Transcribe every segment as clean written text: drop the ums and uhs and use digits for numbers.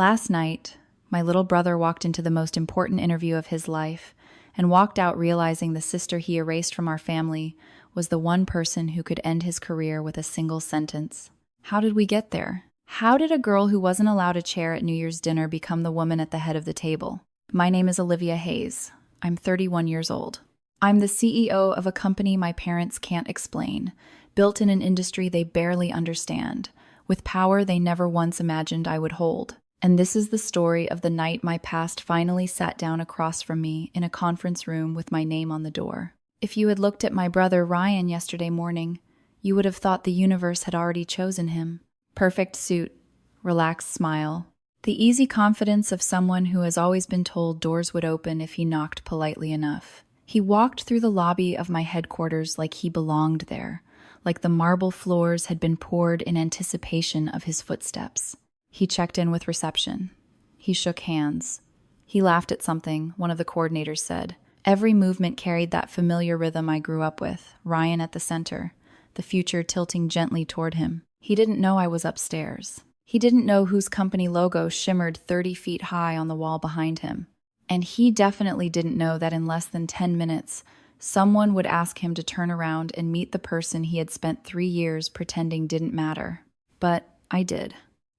Last night, my little brother walked into the most important interview of his life and walked out realizing the sister he erased from our family was the one person who could end his career with a single sentence. How did we get there? How did a girl who wasn't allowed a chair at New Year's dinner become the woman at the head of the table? My name is Olivia Hayes. I'm 31 years old. I'm the CEO of a company my parents can't explain, built in an industry they barely understand, with power they never once imagined I would hold. And this is the story of the night my past finally sat down across from me in a conference room with my name on the door. If you had looked at my brother Ryan yesterday morning, you would have thought the universe had already chosen him. Perfect suit, relaxed smile, the easy confidence of someone who has always been told doors would open if he knocked politely enough. He walked through the lobby of my headquarters like he belonged there, like the marble floors had been poured in anticipation of his footsteps. He checked in with reception. He shook hands. He laughed at something one of the coordinators said. Every movement carried that familiar rhythm I grew up with, Ryan at the center, the future tilting gently toward him. He didn't know I was upstairs. He didn't know whose company logo shimmered 30 feet high on the wall behind him. And he definitely didn't know that in less than 10 minutes, someone would ask him to turn around and meet the person he had spent 3 years pretending didn't matter. But I did.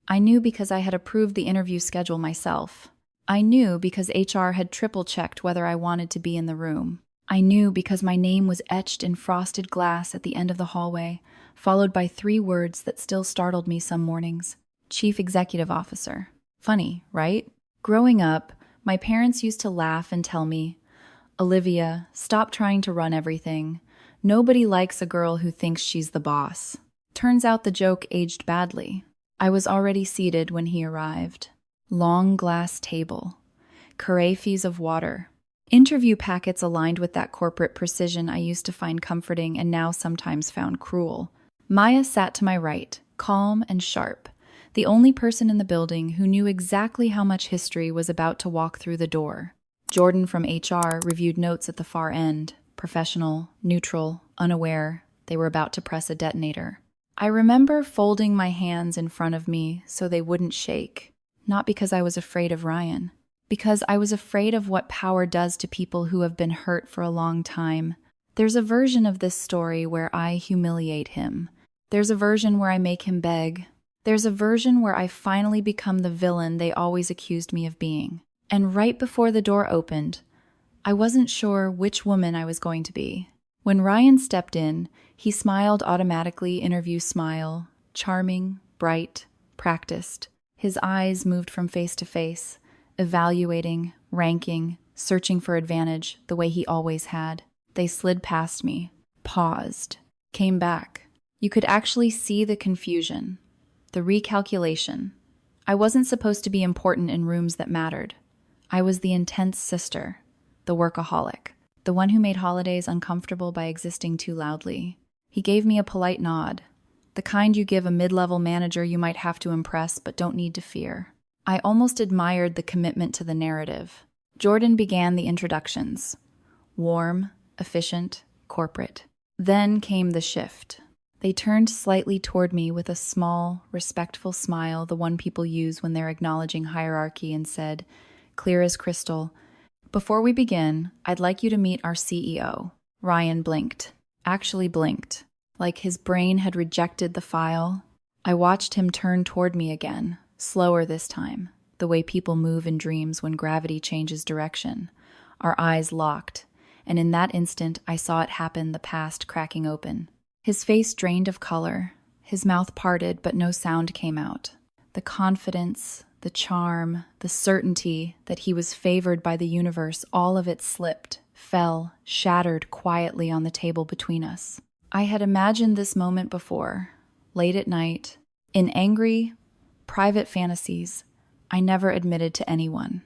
I knew because I had approved the interview schedule myself. I knew because HR had triple-checked whether I wanted to be in the room. I knew because my name was etched in frosted glass at the end of the hallway, followed by 3 words that still startled me some mornings. Chief Executive Officer. Funny, right? Growing up, my parents used to laugh and tell me, "Olivia, stop trying to run everything. Nobody likes a girl who thinks she's the boss." Turns out the joke aged badly. I was already seated when he arrived. Long glass table. Carafes of water. Interview packets aligned with that corporate precision I used to find comforting and now sometimes found cruel. Maya sat to my right, calm and sharp, the only person in the building who knew exactly how much history was about to walk through the door. Jordan from HR reviewed notes at the far end, professional, neutral, unaware. They were about to press a detonator. I remember folding my hands in front of me so they wouldn't shake, not because I was afraid of Ryan, because I was afraid of what power does to people who have been hurt for a long time. There's a version of this story where I humiliate him. There's a version where I make him beg. There's a version where I finally become the villain they always accused me of being. And right before the door opened, I wasn't sure which woman I was going to be. When Ryan stepped in, he smiled automatically, interview smile, charming, bright, practiced. His eyes moved from face to face, evaluating, ranking, searching for advantage the way he always had. They slid past me, paused, came back. You could actually see the confusion, the recalculation. I wasn't supposed to be important in rooms that mattered. I was the intense sister, the workaholic, the one who made holidays uncomfortable by existing too loudly. He gave me a polite nod, the kind you give a mid-level manager you might have to impress but don't need to fear. I almost admired the commitment to the narrative. Jordan began the introductions. Warm, efficient, corporate. Then came the shift. They turned slightly toward me with a small, respectful smile, the one people use when they're acknowledging hierarchy, and said, clear as crystal, "Before we begin, I'd like you to meet our CEO." Ryan blinked. Actually blinked. Like his brain had rejected the file. I watched him turn toward me again, slower this time, the way people move in dreams when gravity changes direction. Our eyes locked, and in that instant I saw it happen, the past cracking open. His face drained of color, his mouth parted but no sound came out. The confidence, the charm, the certainty that he was favored by the universe, all of it slipped, fell, shattered quietly on the table between us. I had imagined this moment before, late at night, in angry, private fantasies I never admitted to anyone.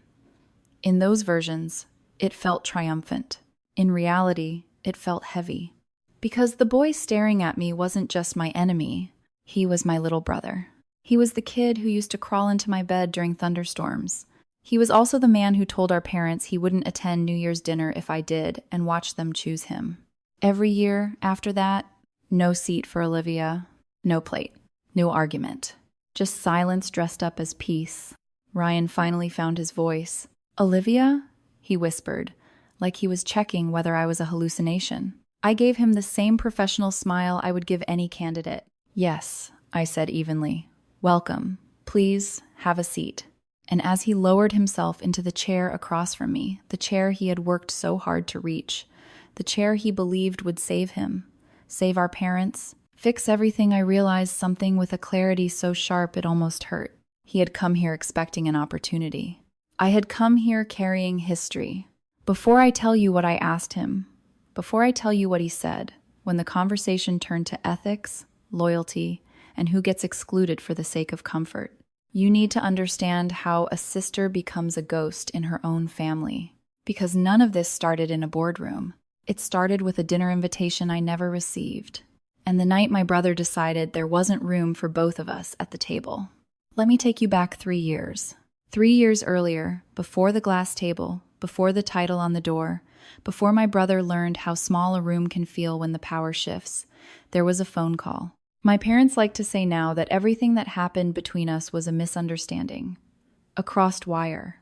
In those versions, it felt triumphant. In reality, it felt heavy. Because the boy staring at me wasn't just my enemy, he was my little brother. He was the kid who used to crawl into my bed during thunderstorms. He was also the man who told our parents he wouldn't attend New Year's dinner if I did and watch them choose him. Every year after that, no seat for Olivia, no plate, no argument. Just silence dressed up as peace. Ryan finally found his voice. "Olivia?" he whispered, like he was checking whether I was a hallucination. I gave him the same professional smile I would give any candidate. "Yes," I said evenly. "Welcome. Please have a seat." And as he lowered himself into the chair across from me, the chair he had worked so hard to reach, the chair he believed would save him, save our parents, fix everything, I realized something with a clarity so sharp it almost hurt. He had come here expecting an opportunity. I had come here carrying history. Before I tell you what I asked him, before I tell you what he said, when the conversation turned to ethics, loyalty, and who gets excluded for the sake of comfort, you need to understand how a sister becomes a ghost in her own family. Because none of this started in a boardroom. It started with a dinner invitation I never received. And the night my brother decided there wasn't room for both of us at the table. Let me take you back 3 years. 3 years earlier, before the glass table, before the title on the door, before my brother learned how small a room can feel when the power shifts, there was a phone call. My parents like to say now that everything that happened between us was a misunderstanding, a crossed wire,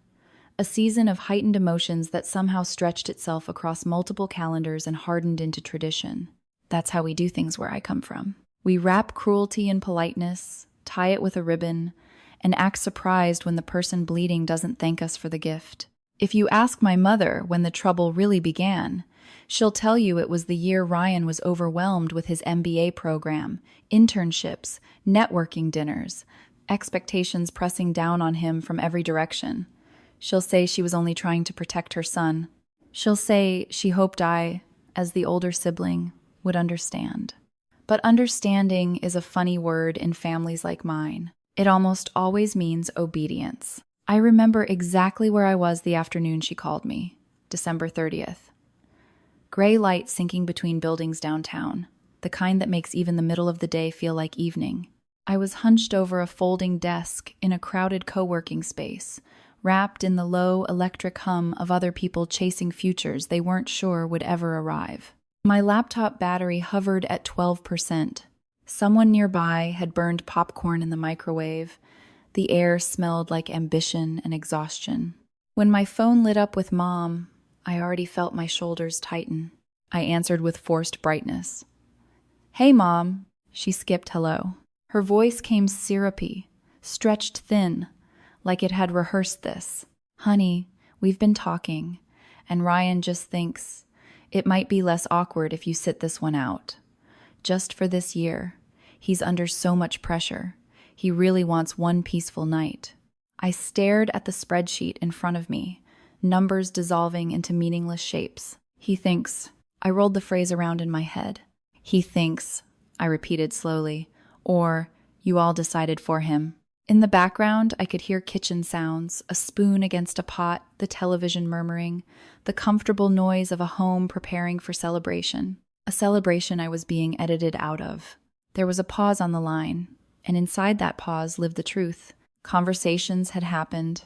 a season of heightened emotions that somehow stretched itself across multiple calendars and hardened into tradition. That's how we do things where I come from. We wrap cruelty in politeness, tie it with a ribbon, and act surprised when the person bleeding doesn't thank us for the gift. If you ask my mother when the trouble really began, she'll tell you it was the year Ryan was overwhelmed with his MBA program, internships, networking dinners, expectations pressing down on him from every direction. She'll say she was only trying to protect her son. She'll say she hoped I, as the older sibling, would understand. But understanding is a funny word in families like mine. It almost always means obedience. I remember exactly where I was the afternoon she called me, December 30th. Gray light sinking between buildings downtown, the kind that makes even the middle of the day feel like evening. I was hunched over a folding desk in a crowded co-working space, wrapped in the low electric hum of other people chasing futures they weren't sure would ever arrive. My laptop battery hovered at 12%. Someone nearby had burned popcorn in the microwave. The air smelled like ambition and exhaustion. When my phone lit up with Mom, I already felt my shoulders tighten. I answered with forced brightness. "Hey, Mom." She skipped hello. Her voice came syrupy, stretched thin, like it had rehearsed this. "Honey, we've been talking, and Ryan just thinks it might be less awkward if you sit this one out. Just for this year. He's under so much pressure. He really wants one peaceful night." I stared at the spreadsheet in front of me, numbers dissolving into meaningless shapes. "He thinks." I rolled the phrase around in my head. "He thinks," I repeated slowly, or "you all decided for him." In the background, I could hear kitchen sounds, a spoon against a pot, the television murmuring, the comfortable noise of a home preparing for celebration. A celebration I was being edited out of. There was a pause on the line, and inside that pause lived the truth. Conversations had happened,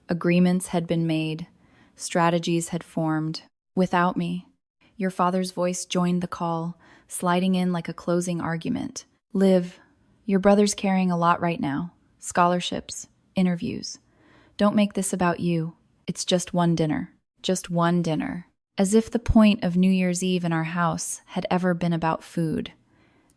agreements had been made, strategies had formed. Without me. Your father's voice joined the call, sliding in like a closing argument. "Liv, your brother's carrying a lot right now. Scholarships, interviews. Don't make this about you. It's just one dinner. Just one dinner." As if the point of New Year's Eve in our house had ever been about food.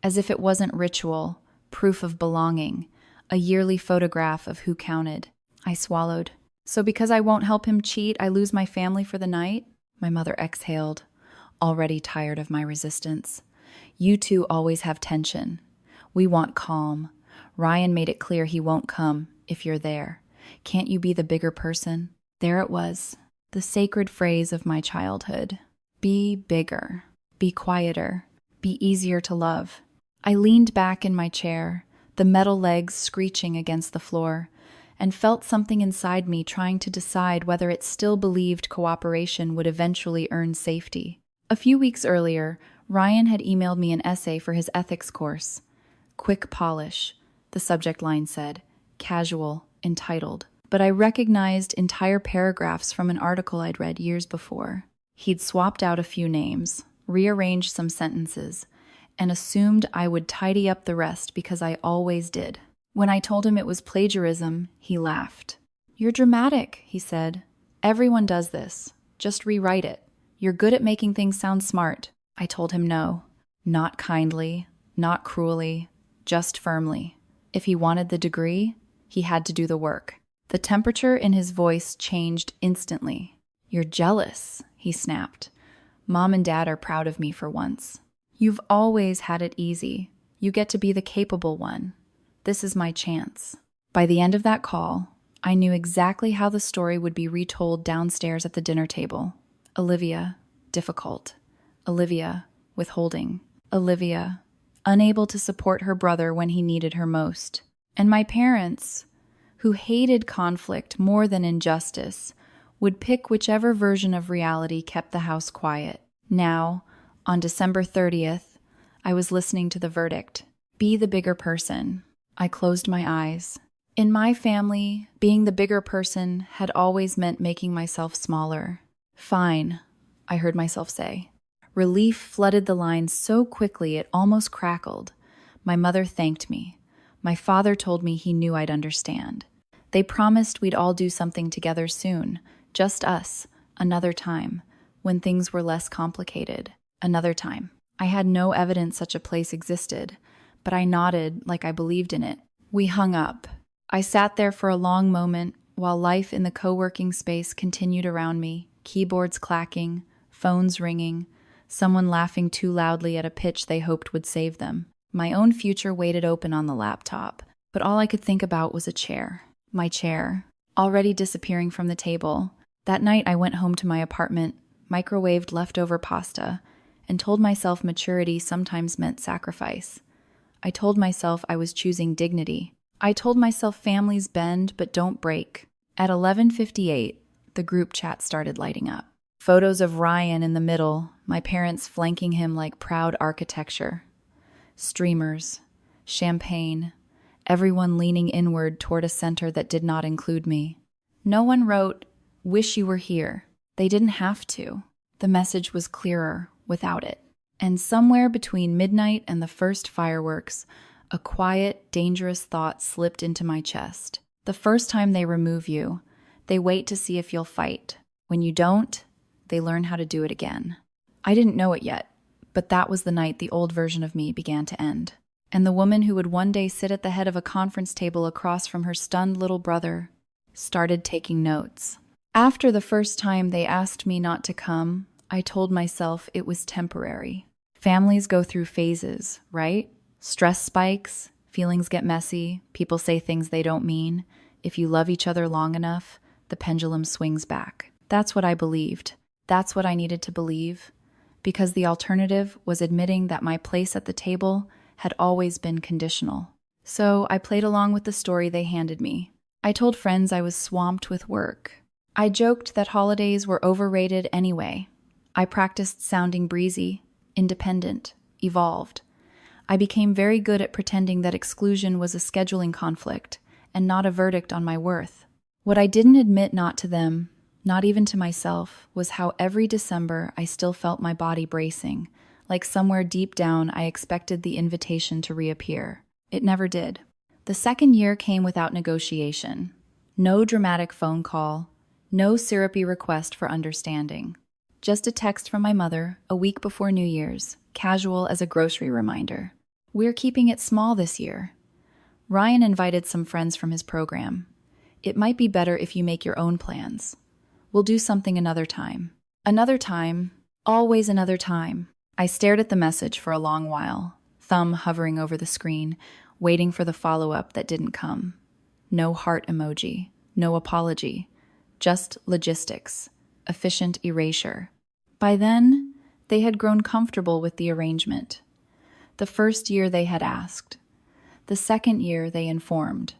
As if it wasn't ritual, proof of belonging, a yearly photograph of who counted. I swallowed. "So because I won't help him cheat, I lose my family for the night?" My mother exhaled, already tired of my resistance. "You two always have tension. We want calm. Ryan made it clear he won't come if you're there. Can't you be the bigger person?" There it was, the sacred phrase of my childhood. Be bigger. Be quieter. Be easier to love. I leaned back in my chair, the metal legs screeching against the floor, and felt something inside me trying to decide whether it still believed cooperation would eventually earn safety. A few weeks earlier, Ryan had emailed me an essay for his ethics course. "Quick polish," the subject line said, casual, entitled. But I recognized entire paragraphs from an article I'd read years before. He'd swapped out a few names, rearranged some sentences, and assumed I would tidy up the rest because I always did. When I told him it was plagiarism, he laughed. "You're dramatic," he said. "Everyone does this. Just rewrite it. You're good at making things sound smart." I told him no. Not kindly, not cruelly, just firmly. If he wanted the degree, he had to do the work. The temperature in his voice changed instantly. "You're jealous," he snapped. "Mom and Dad are proud of me for once. You've always had it easy. You get to be the capable one. This is my chance." By the end of that call, I knew exactly how the story would be retold downstairs at the dinner table. Olivia, difficult. Olivia, withholding. Olivia, unable to support her brother when he needed her most. And my parents, who hated conflict more than injustice, would pick whichever version of reality kept the house quiet. Now, on December 30th, I was listening to the verdict. Be the bigger person. I closed my eyes. In my family, being the bigger person had always meant making myself smaller. "Fine," I heard myself say. Relief flooded the line so quickly it almost crackled. My mother thanked me. My father told me he knew I'd understand. They promised we'd all do something together soon. Just us. Another time. When things were less complicated. Another time. I had no evidence such a place existed, but I nodded like I believed in it. We hung up. I sat there for a long moment while life in the co-working space continued around me, keyboards clacking, phones ringing, someone laughing too loudly at a pitch they hoped would save them. My own future waited open on the laptop, but all I could think about was a chair. My chair, already disappearing from the table. That night I went home to my apartment, microwaved leftover pasta, and told myself maturity sometimes meant sacrifice. I told myself I was choosing dignity. I told myself families bend but don't break. At 11:58, the group chat started lighting up. Photos of Ryan in the middle, my parents flanking him like proud architecture. Streamers, champagne, everyone leaning inward toward a center that did not include me. No one wrote, "Wish you were here." They didn't have to. The message was clearer without it. And somewhere between midnight and the first fireworks, a quiet, dangerous thought slipped into my chest. The first time they remove you, they wait to see if you'll fight. When you don't, they learn how to do it again. I didn't know it yet, but that was the night the old version of me began to end. And the woman who would one day sit at the head of a conference table across from her stunned little brother started taking notes. After the first time they asked me not to come, I told myself it was temporary. Families go through phases, right? Stress spikes, feelings get messy, people say things they don't mean. If you love each other long enough, the pendulum swings back. That's what I believed. That's what I needed to believe. Because the alternative was admitting that my place at the table had always been conditional. So I played along with the story they handed me. I told friends I was swamped with work. I joked that holidays were overrated anyway. I practiced sounding breezy, independent, evolved. I became very good at pretending that exclusion was a scheduling conflict and not a verdict on my worth. What I didn't admit not to them, not even to myself, was how every December I still felt my body bracing, like somewhere deep down I expected the invitation to reappear. It never did. The second year came without negotiation. No dramatic phone call, no syrupy request for understanding. Just a text from my mother a week before New Year's, casual as a grocery reminder. "We're keeping it small this year." Ryan invited some friends from his program. "It might be better if you make your own plans. We'll do something another time." Another time, always another time. I stared at the message for a long while, thumb hovering over the screen, waiting for the follow-up that didn't come. No heart emoji, no apology, just logistics, efficient erasure. By then, they had grown comfortable with the arrangement. The first year they had asked. The second year they informed.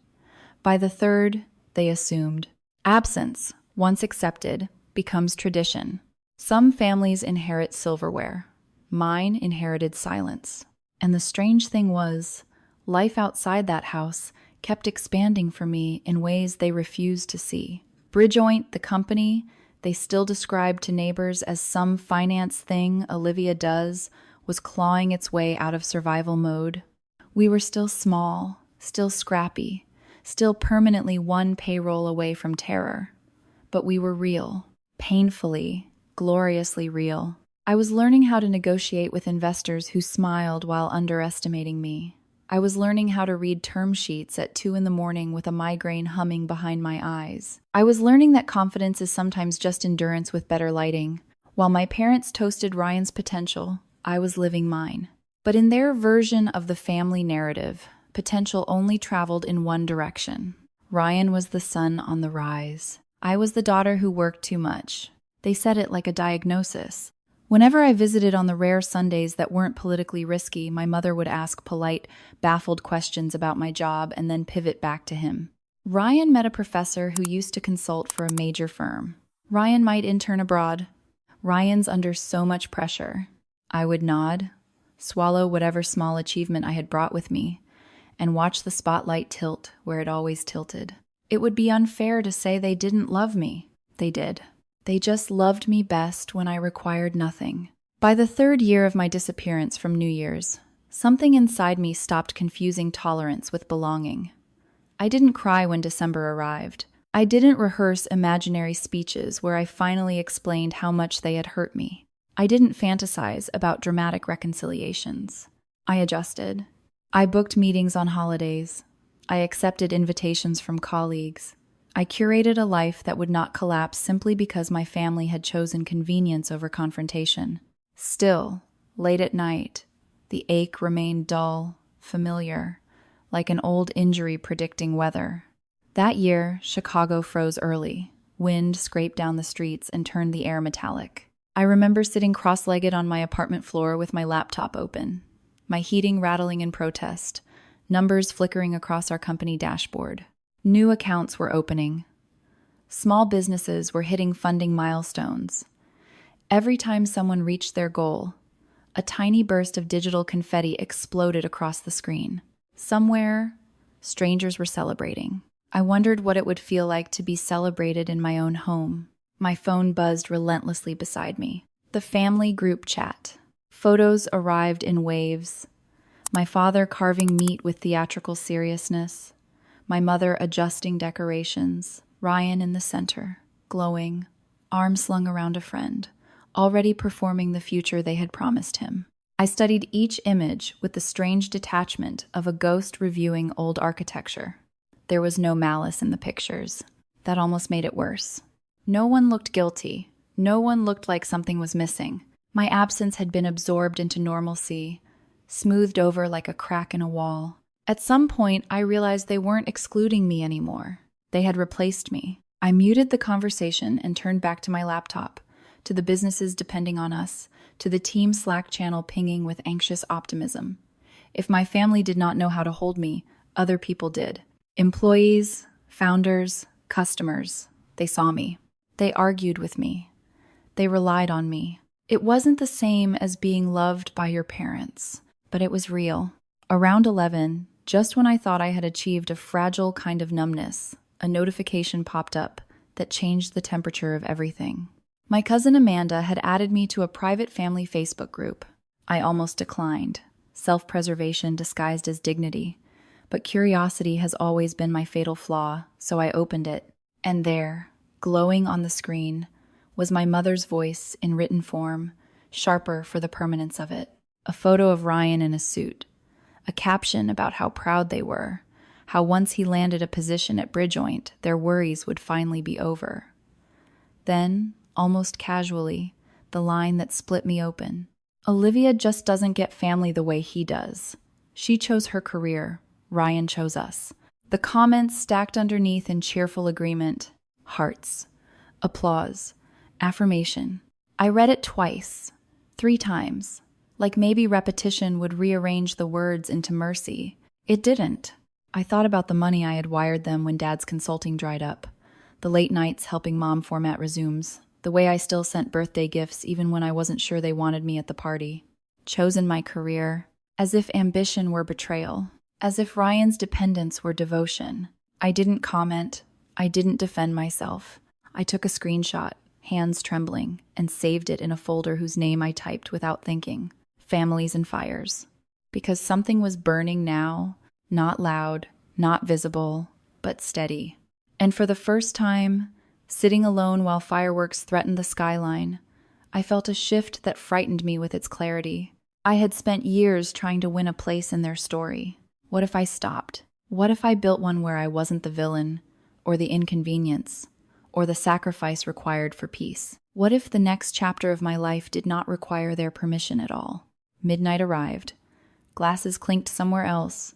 By the third, they assumed. Absence, once accepted, becomes tradition. Some families inherit silverware. Mine inherited silence. And the strange thing was, life outside that house kept expanding for me in ways they refused to see. Bridgeoint, the company they still described to neighbors as some finance thing Olivia does, was clawing its way out of survival mode. We were still small, still scrappy, still permanently one payroll away from terror. But we were real, painfully, gloriously real. I was learning how to negotiate with investors who smiled while underestimating me. I was learning how to read term sheets at 2 in the morning with a migraine humming behind my eyes. I was learning that confidence is sometimes just endurance with better lighting. While my parents toasted Ryan's potential, I was living mine. But in their version of the family narrative, potential only traveled in one direction. Ryan was the son on the rise. I was the daughter who worked too much. They said it like a diagnosis. Whenever I visited on the rare Sundays that weren't politically risky, my mother would ask polite, baffled questions about my job and then pivot back to him. Ryan met a professor who used to consult for a major firm. Ryan might intern abroad. Ryan's under so much pressure. I would nod, swallow whatever small achievement I had brought with me, and watch the spotlight tilt where it always tilted. It would be unfair to say they didn't love me. They did. They just loved me best when I required nothing. By the 3rd year of my disappearance from New Year's, something inside me stopped confusing tolerance with belonging. I didn't cry when December arrived. I didn't rehearse imaginary speeches where I finally explained how much they had hurt me. I didn't fantasize about dramatic reconciliations. I adjusted. I booked meetings on holidays. I accepted invitations from colleagues. I curated a life that would not collapse simply because my family had chosen convenience over confrontation. Still, late at night, the ache remained dull, familiar, like an old injury predicting weather. That year, Chicago froze early. Wind scraped down the streets and turned the air metallic. I remember sitting cross-legged on my apartment floor with my laptop open, my heating rattling in protest, numbers flickering across our company dashboard. New accounts were opening. Small businesses were hitting funding milestones. Every time someone reached their goal, a tiny burst of digital confetti exploded across the screen. Somewhere, strangers were celebrating. I wondered what it would feel like to be celebrated in my own home. My phone buzzed relentlessly beside me. The family group chat. Photos arrived in waves. My father carving meat with theatrical seriousness. My mother adjusting decorations, Ryan in the center, glowing, arm slung around a friend, already performing the future they had promised him. I studied each image with the strange detachment of a ghost reviewing old architecture. There was no malice in the pictures. That almost made it worse. No one looked guilty. No one looked like something was missing. My absence had been absorbed into normalcy, smoothed over like a crack in a wall. At some point, I realized they weren't excluding me anymore. They had replaced me. I muted the conversation and turned back to my laptop, to the businesses depending on us, to the team Slack channel pinging with anxious optimism. If my family did not know how to hold me, other people did. Employees, founders, customers, they saw me. They argued with me. They relied on me. It wasn't the same as being loved by your parents, but it was real. Around 11, just when I thought I had achieved a fragile kind of numbness, a notification popped up that changed the temperature of everything. My cousin Amanda had added me to a private family Facebook group. I almost declined, self-preservation disguised as dignity. But curiosity has always been my fatal flaw, so I opened it. And there, glowing on the screen, was my mother's voice in written form, sharper for the permanence of it. A photo of Ryan in a suit. A caption about how proud they were, how once he landed a position at Bridgeoint, their worries would finally be over. Then, almost casually, the line that split me open. Olivia just doesn't get family the way he does. She chose her career. Ryan chose us. The comments stacked underneath in cheerful agreement. Hearts. Applause. Affirmation. I read it twice. 3 times. Like maybe repetition would rearrange the words into mercy. It didn't. I thought about the money I had wired them when Dad's consulting dried up. The late nights helping Mom format resumes. The way I still sent birthday gifts even when I wasn't sure they wanted me at the party. Chosen my career. As if ambition were betrayal. As if Ryan's dependence were devotion. I didn't comment. I didn't defend myself. I took a screenshot, hands trembling, and saved it in a folder whose name I typed without thinking. Families and Fires. Because something was burning now, not loud, not visible, but steady. And for the first time, sitting alone while fireworks threatened the skyline, I felt a shift that frightened me with its clarity. I had spent years trying to win a place in their story. What if I stopped? What if I built one where I wasn't the villain, or the inconvenience, or the sacrifice required for peace? What if the next chapter of my life did not require their permission at all? Midnight arrived. Glasses clinked somewhere else.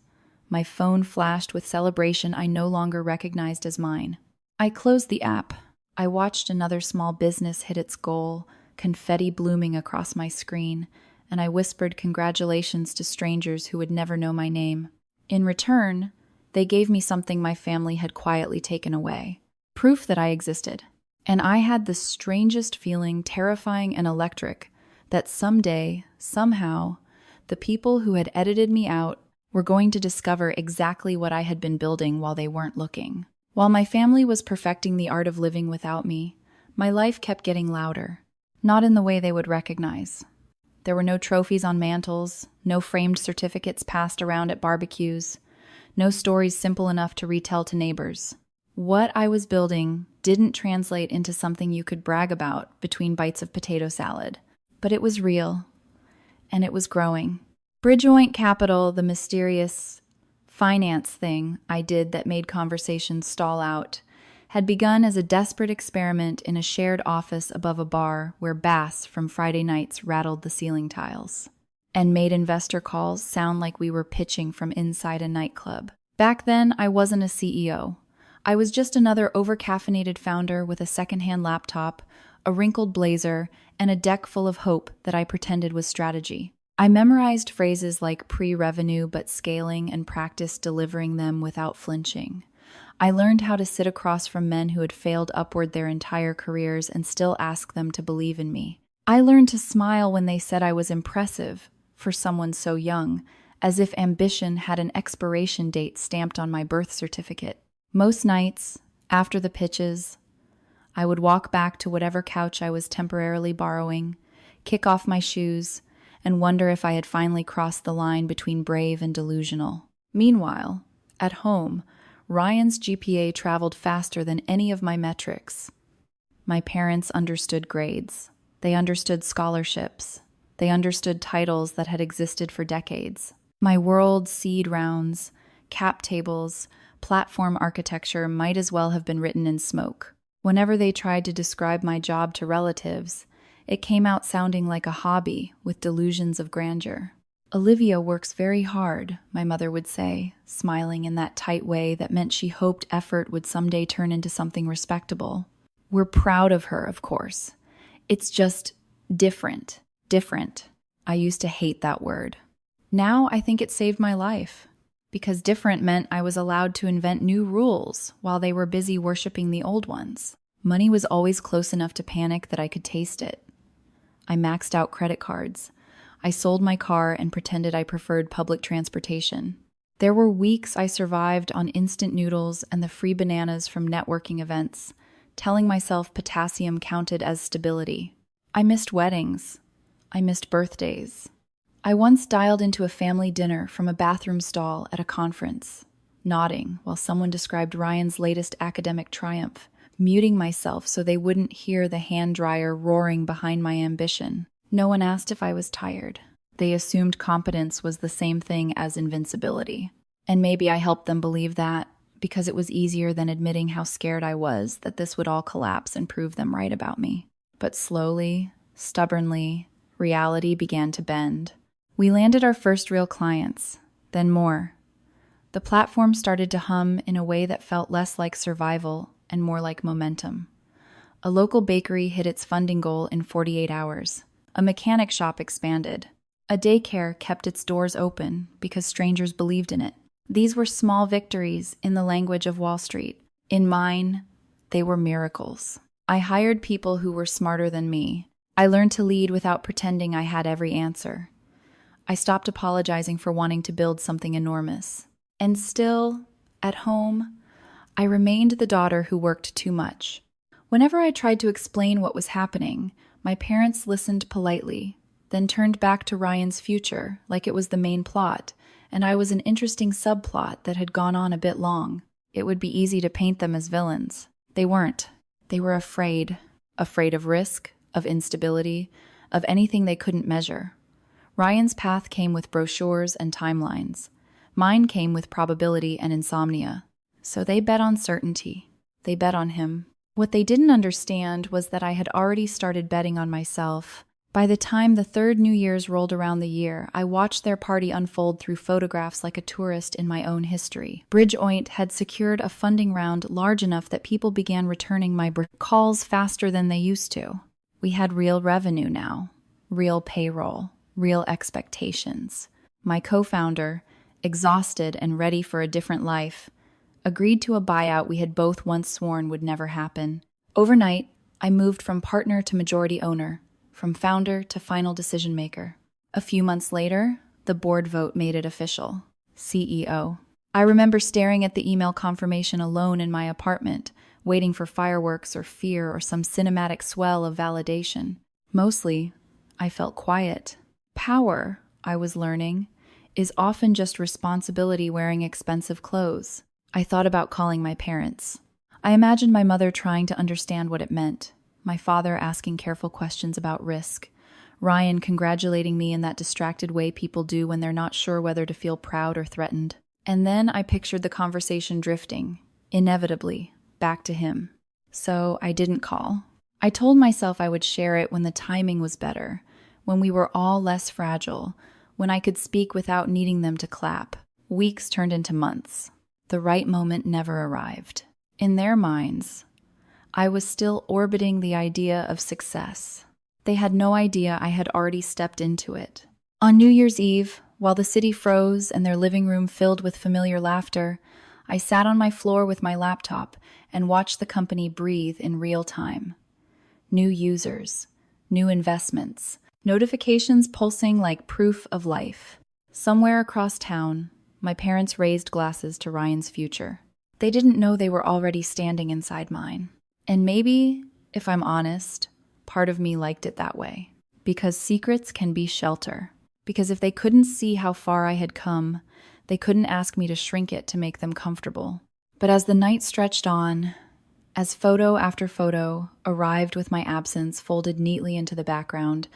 My phone flashed with celebration I no longer recognized as mine. I closed the app. I watched another small business hit its goal, confetti blooming across my screen, and I whispered congratulations to strangers who would never know my name. In return, they gave me something my family had quietly taken away. Proof that I existed. And I had the strangest feeling, terrifying and electric, that someday, somehow, the people who had edited me out were going to discover exactly what I had been building while they weren't looking. While my family was perfecting the art of living without me, my life kept getting louder. Not in the way they would recognize. There were no trophies on mantles, no framed certificates passed around at barbecues, no stories simple enough to retell to neighbors. What I was building didn't translate into something you could brag about between bites of potato salad. But it was real, and it was growing. Bridgepoint Capital, the mysterious finance thing I did that made conversations stall out, had begun as a desperate experiment in a shared office above a bar where bass from Friday nights rattled the ceiling tiles and made investor calls sound like we were pitching from inside a nightclub. Back then, I wasn't a CEO. I was just another overcaffeinated founder with a secondhand laptop, a wrinkled blazer, and a deck full of hope that I pretended was strategy. I memorized phrases like pre-revenue but scaling and practiced delivering them without flinching. I learned how to sit across from men who had failed upward their entire careers and still ask them to believe in me. I learned to smile when they said I was impressive for someone so young, as if ambition had an expiration date stamped on my birth certificate. Most nights, after the pitches, I would walk back to whatever couch I was temporarily borrowing, kick off my shoes, and wonder if I had finally crossed the line between brave and delusional. Meanwhile, at home, Ryan's GPA traveled faster than any of my metrics. My parents understood grades. They understood scholarships. They understood titles that had existed for decades. My world, seed rounds, cap tables, platform architecture might as well have been written in smoke. Whenever they tried to describe my job to relatives, it came out sounding like a hobby with delusions of grandeur. Olivia works very hard, my mother would say, smiling in that tight way that meant she hoped effort would someday turn into something respectable. We're proud of her, of course. It's just different. Different. I used to hate that word. Now I think it saved my life, because different meant I was allowed to invent new rules while they were busy worshiping the old ones. Money was always close enough to panic that I could taste it. I maxed out credit cards. I sold my car and pretended I preferred public transportation. There were weeks I survived on instant noodles and the free bananas from networking events, telling myself potassium counted as stability. I missed weddings. I missed birthdays. I once dialed into a family dinner from a bathroom stall at a conference, nodding while someone described Ryan's latest academic triumph, muting myself so they wouldn't hear the hand dryer roaring behind my ambition. No one asked if I was tired. They assumed competence was the same thing as invincibility. And maybe I helped them believe that, because it was easier than admitting how scared I was that this would all collapse and prove them right about me. But slowly, stubbornly, reality began to bend. We landed our first real clients, then more. The platform started to hum in a way that felt less like survival and more like momentum. A local bakery hit its funding goal in 48 hours. A mechanic shop expanded. A daycare kept its doors open because strangers believed in it. These were small victories in the language of Wall Street. In mine, they were miracles. I hired people who were smarter than me. I learned to lead without pretending I had every answer. I stopped apologizing for wanting to build something enormous. And still, at home, I remained the daughter who worked too much. Whenever I tried to explain what was happening, my parents listened politely, then turned back to Ryan's future like it was the main plot, and I was an interesting subplot that had gone on a bit long. it would be easy to paint them as villains. They weren't. They were afraid. Afraid of risk, of instability, of anything they couldn't measure. Ryan's path came with brochures and timelines. Mine came with probability and insomnia. So they bet on certainty. They bet on him. What they didn't understand was that I had already started betting on myself. By the time the third New Year's rolled around the year, I watched their party unfold through photographs like a tourist in my own history. Bridgeoint had secured a funding round large enough that people began returning my calls faster than they used to. We had real revenue now, real payroll, real expectations. My co-founder, exhausted and ready for a different life, agreed to a buyout we had both once sworn would never happen. Overnight, I moved from partner to majority owner, from founder to final decision maker. A few months later, the board vote made it official. CEO. I remember staring at the email confirmation alone in my apartment, waiting for fireworks or fear or some cinematic swell of validation. Mostly, I felt quiet. Power, I was learning, is often just responsibility wearing expensive clothes. I thought about calling my parents. I imagined my mother trying to understand what it meant, my father asking careful questions about risk, Ryan congratulating me in that distracted way people do when they're not sure whether to feel proud or threatened. And then I pictured the conversation drifting, inevitably, back to him. So I didn't call. I told myself I would share it when the timing was better, when we were all less fragile, when I could speak without needing them to clap. Weeks turned into months. The right moment never arrived. In their minds, I was still orbiting the idea of success. They had no idea I had already stepped into it. On New Year's Eve, while the city froze and their living room filled with familiar laughter, I sat on my floor with my laptop and watched the company breathe in real time. New users, new investments, notifications pulsing like proof of life. Somewhere across town, my parents raised glasses to Ryan's future. They didn't know they were already standing inside mine. And maybe, if I'm honest, part of me liked it that way. Because secrets can be shelter. Because if they couldn't see how far I had come, they couldn't ask me to shrink it to make them comfortable. But as the night stretched on, as photo after photo arrived with my absence folded neatly into the background,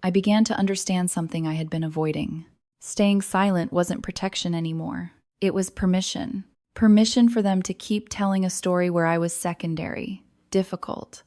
I began to understand something I had been avoiding. Staying silent wasn't protection anymore. It was permission. Permission for them to keep telling a story where I was secondary, difficult,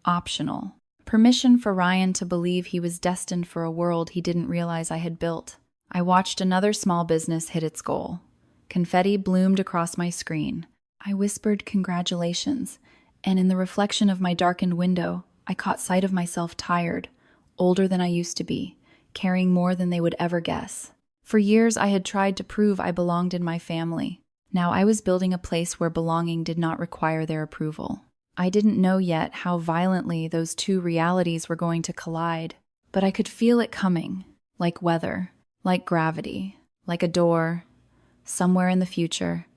optional. Permission for Ryan to believe he was destined for a world he didn't realize I had built. I watched another small business hit its goal. Confetti bloomed across my screen. I whispered congratulations, and in the reflection of my darkened window, I caught sight of myself tired, older than I used to be, carrying more than they would ever guess. For years, I had tried to prove I belonged in my family. Now I was building a place where belonging did not require their approval. I didn't know yet how violently those two realities were going to collide, but I could feel it coming, like weather, like gravity, like a door, somewhere in the future,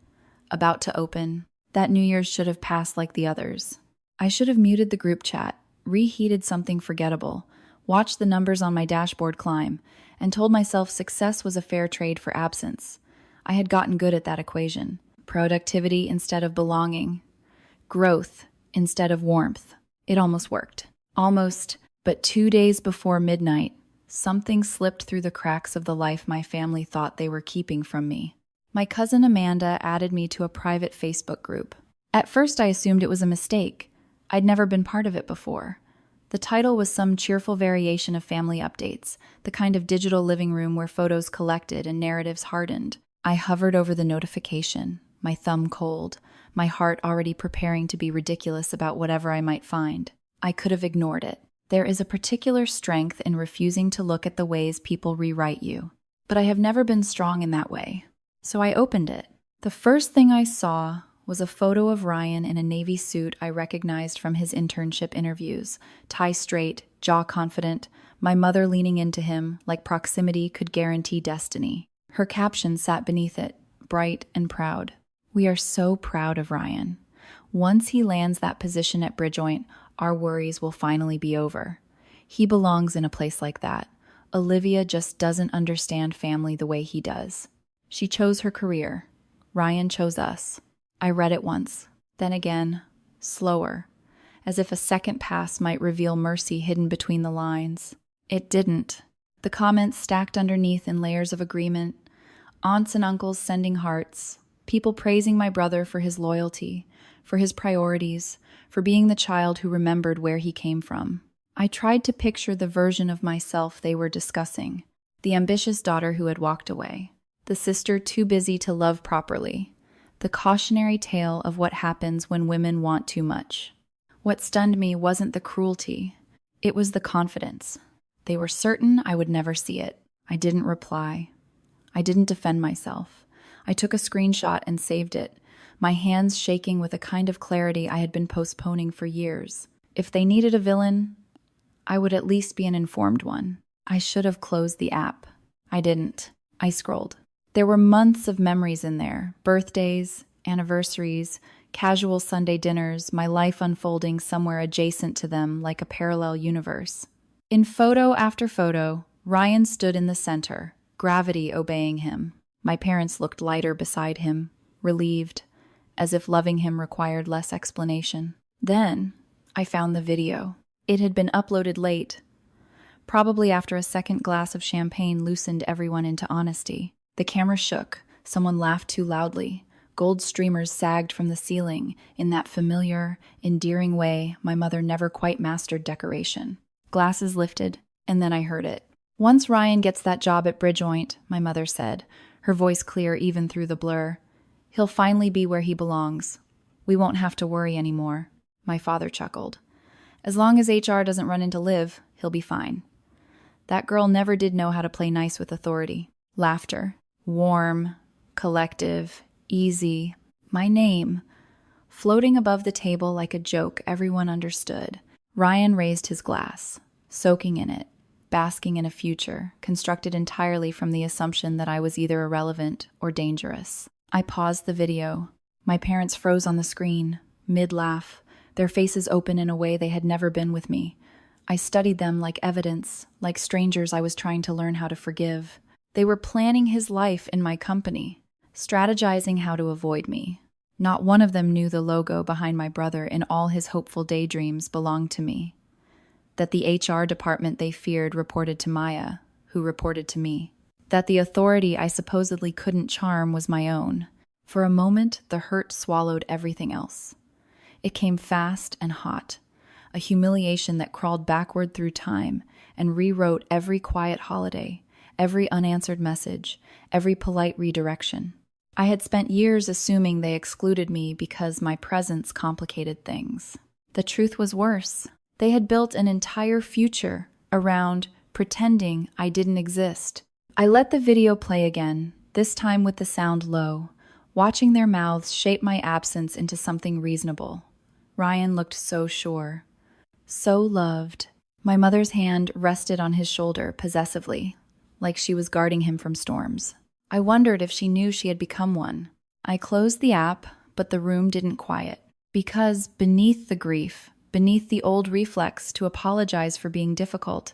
about to open. That New Year's should have passed like the others. I should have muted the group chat, reheated something forgettable, watched the numbers on my dashboard climb, and told myself success was a fair trade for absence. I had gotten good at that equation. Productivity instead of belonging. Growth instead of warmth. It almost worked. Almost, but 2 days before midnight, something slipped through the cracks of the life my family thought they were keeping from me. My cousin Amanda added me to a private Facebook group. At first I assumed it was a mistake. I'd never been part of it before. The title was some cheerful variation of family updates, the kind of digital living room where photos collected and narratives hardened. I hovered over the notification, my thumb cold, my heart already preparing to be ridiculous about whatever I might find. I could have ignored it. There is a particular strength in refusing to look at the ways people rewrite you. But I have never been strong in that way. So I opened it. The first thing I saw was a photo of Ryan in a navy suit I recognized from his internship interviews, tie straight, jaw confident, my mother leaning into him like proximity could guarantee destiny. Her caption sat beneath it, bright and proud. We are so proud of Ryan. Once he lands that position at Bridgeoint, our worries will finally be over. He belongs in a place like that. Olivia just doesn't understand family the way he does. She chose her career. Ryan chose us. I read it once, then again, slower, as if a second pass might reveal mercy hidden between the lines. It didn't. The comments stacked underneath in layers of agreement, aunts and uncles sending hearts, people praising my brother for his loyalty, for his priorities, for being the child who remembered where he came from. I tried to picture the version of myself they were discussing, the ambitious daughter who had walked away, the sister too busy to love properly, the cautionary tale of what happens when women want too much. What stunned me wasn't the cruelty, it was the confidence. They were certain I would never see it. I didn't reply. I didn't defend myself. I took a screenshot and saved it, my hands shaking with a kind of clarity I had been postponing for years. If they needed a villain, I would at least be an informed one. I should have closed the app. I didn't. I scrolled. There were months of memories in there, birthdays, anniversaries, casual Sunday dinners, my life unfolding somewhere adjacent to them like a parallel universe. In photo after photo, Ryan stood in the center, gravity obeying him. My parents looked lighter beside him, relieved, as if loving him required less explanation. Then, I found the video. It had been uploaded late, probably after a second glass of champagne loosened everyone into honesty. The camera shook, someone laughed too loudly. Gold streamers sagged from the ceiling in that familiar, endearing way my mother never quite mastered decoration. Glasses lifted, and then I heard it. "Once Ryan gets that job at Bridgepoint," my mother said, her voice clear even through the blur, "he'll finally be where he belongs. We won't have to worry anymore." My father chuckled. "As long as HR doesn't run into Liv, he'll be fine." That girl never did know how to play nice with authority. Laughter. Warm, collective, easy. My name. Floating above the table like a joke everyone understood. Ryan raised his glass, soaking in it, basking in a future, constructed entirely from the assumption that I was either irrelevant or dangerous. I paused the video. My parents froze on the screen, mid-laugh, their faces open in a way they had never been with me. I studied them like evidence, like strangers I was trying to learn how to forgive. They were planning his life in my company, strategizing how to avoid me. Not one of them knew the logo behind my brother in all his hopeful daydreams belonged to me. That the HR department they feared reported to Maya, who reported to me. That the authority I supposedly couldn't charm was my own. For a moment, the hurt swallowed everything else. It came fast and hot, a humiliation that crawled backward through time and rewrote every quiet holiday, every unanswered message, every polite redirection. I had spent years assuming they excluded me because my presence complicated things. The truth was worse. They had built an entire future around pretending I didn't exist. I let the video play again, this time with the sound low, watching their mouths shape my absence into something reasonable. Ryan looked so sure, so loved. My mother's hand rested on his shoulder possessively, like she was guarding him from storms. I wondered if she knew she had become one. I closed the app, but the room didn't quiet. Because beneath the grief, beneath the old reflex to apologize for being difficult,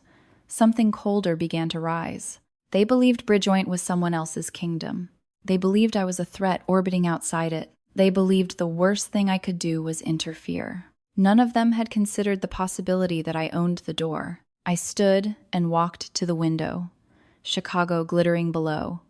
something colder began to rise. They believed Bridgepoint was someone else's kingdom. They believed I was a threat orbiting outside it. They believed the worst thing I could do was interfere. None of them had considered the possibility that I owned the door. I stood and walked to the window. Chicago glittering below.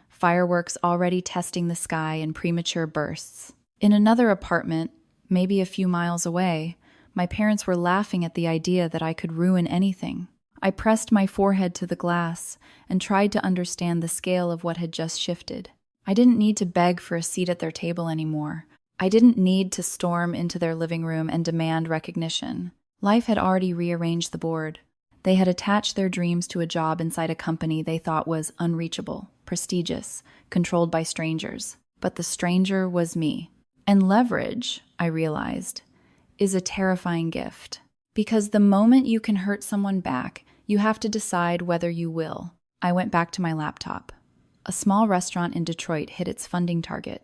Fireworks already testing the sky in premature bursts. In another apartment, maybe a few miles away, my parents were laughing at the idea that I could ruin anything. I pressed my forehead to the glass and tried to understand the scale of what had just shifted. I didn't need to beg for a seat at their table anymore. I didn't need to storm into their living room and demand recognition. Life had already rearranged the board. They had attached their dreams to a job inside a company they thought was unreachable, prestigious, controlled by strangers. But the stranger was me. And leverage, I realized, is a terrifying gift. Because the moment you can hurt someone back, you have to decide whether you will. I went back to my laptop. A small restaurant in Detroit hit its funding target.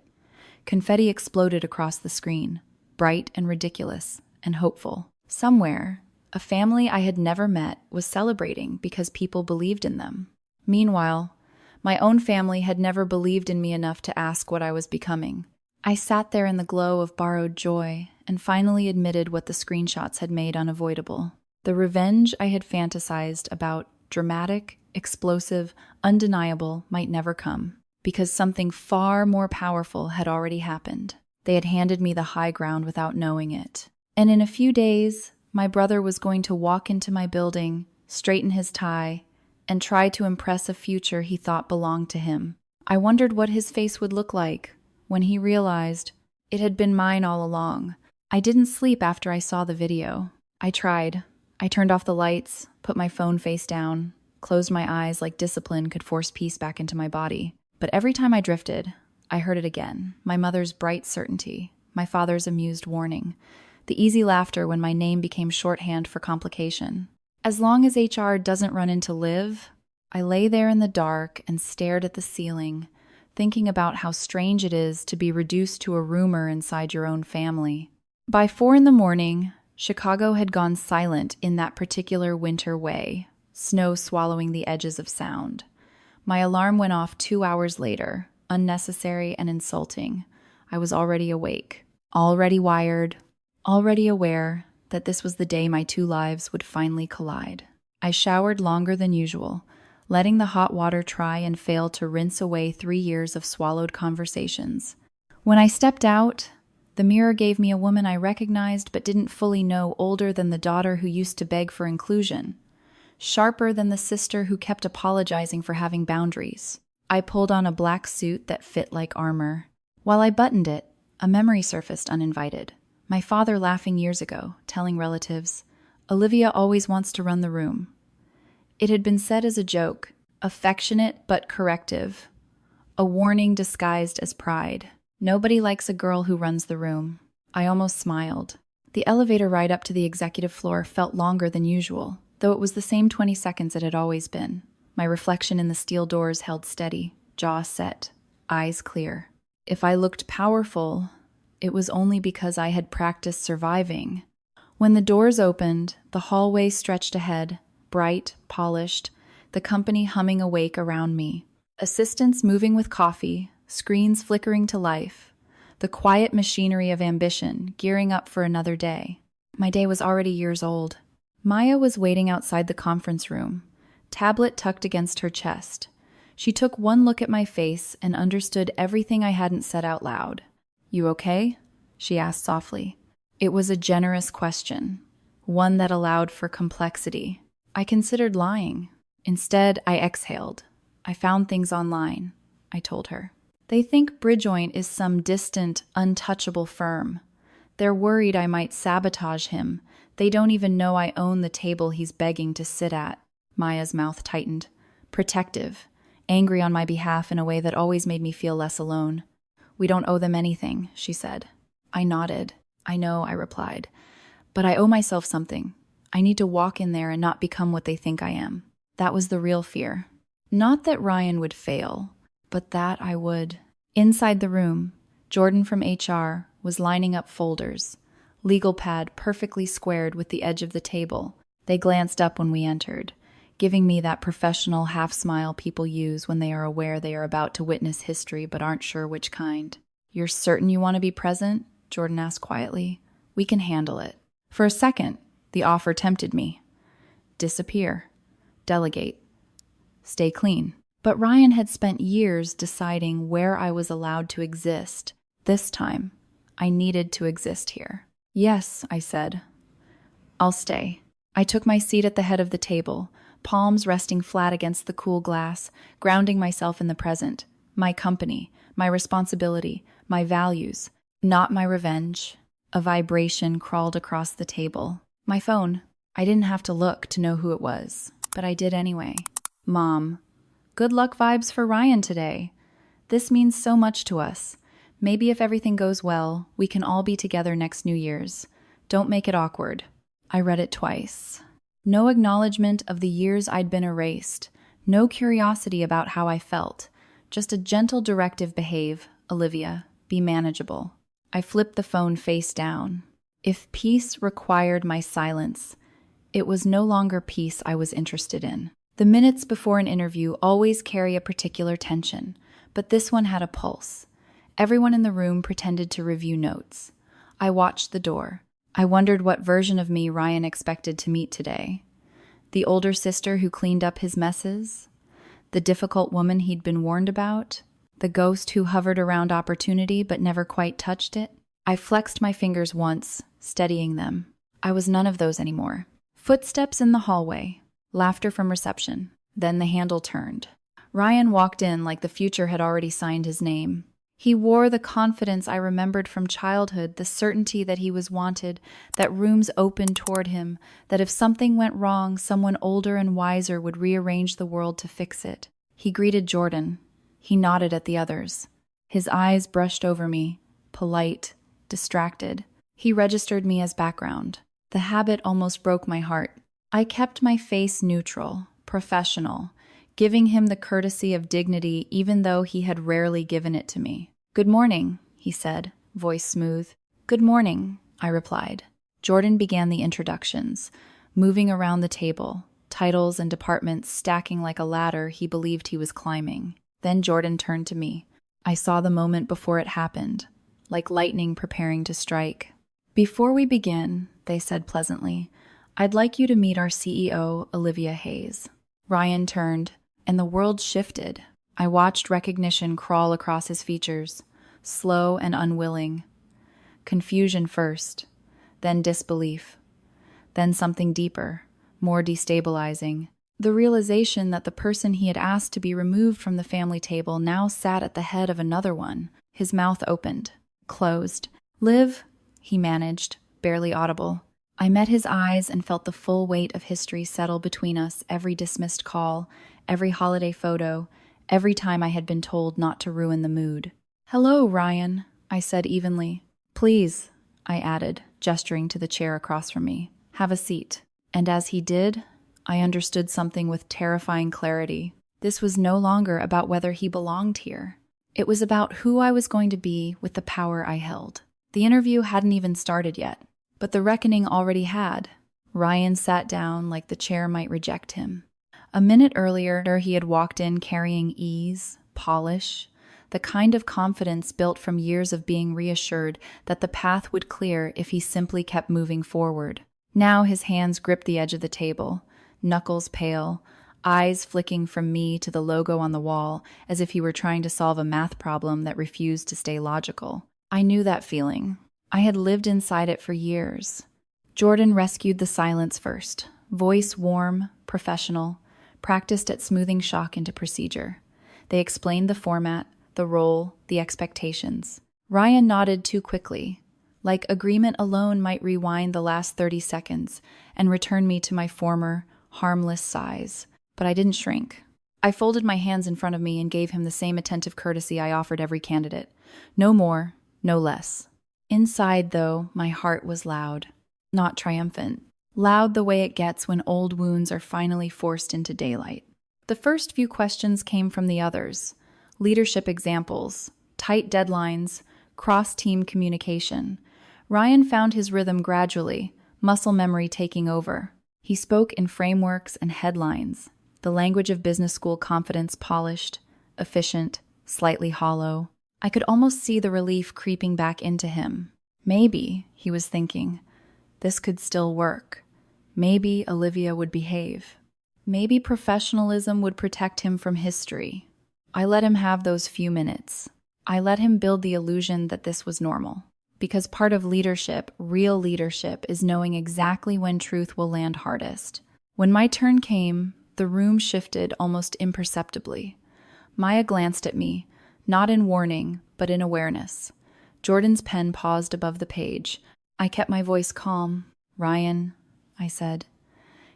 Confetti exploded across the screen, bright and ridiculous and hopeful. Somewhere, a family I had never met was celebrating because people believed in them. Meanwhile, my own family had never believed in me enough to ask what I was becoming. I sat there in the glow of borrowed joy and finally admitted what the screenshots had made unavoidable. The revenge I had fantasized about, dramatic, explosive, undeniable, might never come, because something far more powerful had already happened. They had handed me the high ground without knowing it. And in a few days, my brother was going to walk into my building, straighten his tie, and try to impress a future he thought belonged to him. I wondered what his face would look like when he realized it had been mine all along. I didn't sleep after I saw the video. I tried. I turned off the lights, put my phone face down, closed my eyes like discipline could force peace back into my body. But every time I drifted, I heard it again. My mother's bright certainty, my father's amused warning, the easy laughter when my name became shorthand for complication. As long as HR doesn't run into Liv, I lay there in the dark and stared at the ceiling, thinking about how strange it is to be reduced to a rumor inside your own family. By 4 a.m, Chicago had gone silent in that particular winter way, snow swallowing the edges of sound. My alarm went off 2 hours later, unnecessary and insulting. I was already awake, already wired, already aware that this was the day my two lives would finally collide. I showered longer than usual, letting the hot water try and fail to rinse away 3 years of swallowed conversations. When I stepped out, the mirror gave me a woman I recognized but didn't fully know, older than the daughter who used to beg for inclusion, sharper than the sister who kept apologizing for having boundaries. I pulled on a black suit that fit like armor. While I buttoned it, a memory surfaced uninvited. My father laughing years ago, telling relatives, "Olivia always wants to run the room." It had been said as a joke, affectionate but corrective, a warning disguised as pride. Nobody likes a girl who runs the room. I almost smiled. The elevator ride up to the executive floor felt longer than usual, though it was the same 20 seconds it had always been. My reflection in the steel doors held steady, jaw set, eyes clear. If I looked powerful, it was only because I had practiced surviving. When the doors opened, the hallway stretched ahead, bright, polished, the company humming awake around me. Assistants moving with coffee, screens flickering to life, the quiet machinery of ambition gearing up for another day. My day was already years old. Maya was waiting outside the conference room, tablet tucked against her chest. She took one look at my face and understood everything I hadn't said out loud. "You okay?" she asked softly. It was a generous question, one that allowed for complexity. I considered lying. Instead, I exhaled. "I found things online," I told her. "They think Bridgeoint is some distant, untouchable firm. They're worried I might sabotage him. They don't even know I own the table he's begging to sit at." Maya's mouth tightened. Protective, angry on my behalf in a way that always made me feel less alone. "We don't owe them anything," she said. I nodded. "I know," I replied. "But I owe myself something. I need to walk in there and not become what they think I am." That was the real fear. Not that Ryan would fail, but that I would. Inside the room, Jordan from HR was lining up folders, legal pad perfectly squared with the edge of the table. They glanced up when we entered, giving me that professional half-smile people use when they are aware they are about to witness history but aren't sure which kind. "You're certain you want to be present?" Jordan asked quietly. "We can handle it." For a second, the offer tempted me. Disappear. Delegate. Stay clean. But Ryan had spent years deciding where I was allowed to exist. This time, I needed to exist here. "Yes," I said. "I'll stay." I took my seat at the head of the table, palms resting flat against the cool glass, grounding myself in the present. My company, my responsibility, my values, not my revenge. A vibration crawled across the table. My phone. I didn't have to look to know who it was, but I did anyway. "Mom, good luck vibes for Ryan today. This means so much to us. Maybe if everything goes well, we can all be together next New Year's. Don't make it awkward." I read it twice. No acknowledgement of the years I'd been erased. No curiosity about how I felt. Just a gentle directive: behave, Olivia. Be manageable. I flipped the phone face down. If peace required my silence, it was no longer peace I was interested in. The minutes before an interview always carry a particular tension, but this one had a pulse. Everyone in the room pretended to review notes. I watched the door. I wondered what version of me Ryan expected to meet today. The older sister who cleaned up his messes? The difficult woman he'd been warned about? The ghost who hovered around opportunity but never quite touched it? I flexed my fingers once, steadying them. I was none of those anymore. Footsteps in the hallway. Laughter from reception. Then the handle turned. Ryan walked in like the future had already signed his name. He wore the confidence I remembered from childhood, the certainty that he was wanted, that rooms opened toward him, that if something went wrong, someone older and wiser would rearrange the world to fix it. He greeted Jordan. He nodded at the others. His eyes brushed over me, polite, distracted. He registered me as background. The habit almost broke my heart. I kept my face neutral, professional, giving him the courtesy of dignity even though he had rarely given it to me. "Good morning," he said, voice smooth. "Good morning," I replied. Jordan began the introductions, moving around the table, titles and departments stacking like a ladder he believed he was climbing. Then Jordan turned to me. I saw the moment before it happened, like lightning preparing to strike. "Before we begin," they said pleasantly, "I'd like you to meet our CEO, Olivia Hayes." Ryan turned, and the world shifted. I watched recognition crawl across his features, slow and unwilling. Confusion first, then disbelief, then something deeper, more destabilizing. The realization that the person he had asked to be removed from the family table now sat at the head of another one. His mouth opened, closed. "Liv," he managed, barely audible. I met his eyes and felt the full weight of history settle between us, every dismissed call, every holiday photo, every time I had been told not to ruin the mood. "Hello, Ryan," I said evenly. "Please," I added, gesturing to the chair across from me. "Have a seat." And as he did, I understood something with terrifying clarity. This was no longer about whether he belonged here. It was about who I was going to be with the power I held. The interview hadn't even started yet, but the reckoning already had. Ryan sat down like the chair might reject him. A minute earlier, he had walked in carrying ease, polish, the kind of confidence built from years of being reassured that the path would clear if he simply kept moving forward. Now his hands gripped the edge of the table, knuckles pale, eyes flicking from me to the logo on the wall, as if he were trying to solve a math problem that refused to stay logical. I knew that feeling. I had lived inside it for years. Jordan rescued the silence first, voice warm, professional, practiced at smoothing shock into procedure. They explained the format, the role, the expectations. Ryan nodded too quickly, like agreement alone might rewind the last 30 seconds and return me to my former, harmless size. But I didn't shrink. I folded my hands in front of me and gave him the same attentive courtesy I offered every candidate. No more, no less. Inside, though, my heart was loud, not triumphant. Loud the way it gets when old wounds are finally forced into daylight. The first few questions came from the others. Leadership examples, tight deadlines, cross-team communication. Ryan found his rhythm gradually, muscle memory taking over. He spoke in frameworks and headlines, the language of business school confidence polished, efficient, slightly hollow. I could almost see the relief creeping back into him. Maybe, he was thinking, this could still work. Maybe Olivia would behave. Maybe professionalism would protect him from history. I let him have those few minutes. I let him build the illusion that this was normal. Because part of leadership, real leadership, is knowing exactly when truth will land hardest. When my turn came, the room shifted almost imperceptibly. Maya glanced at me, not in warning, but in awareness. Jordan's pen paused above the page. I kept my voice calm. "Ryan," I said,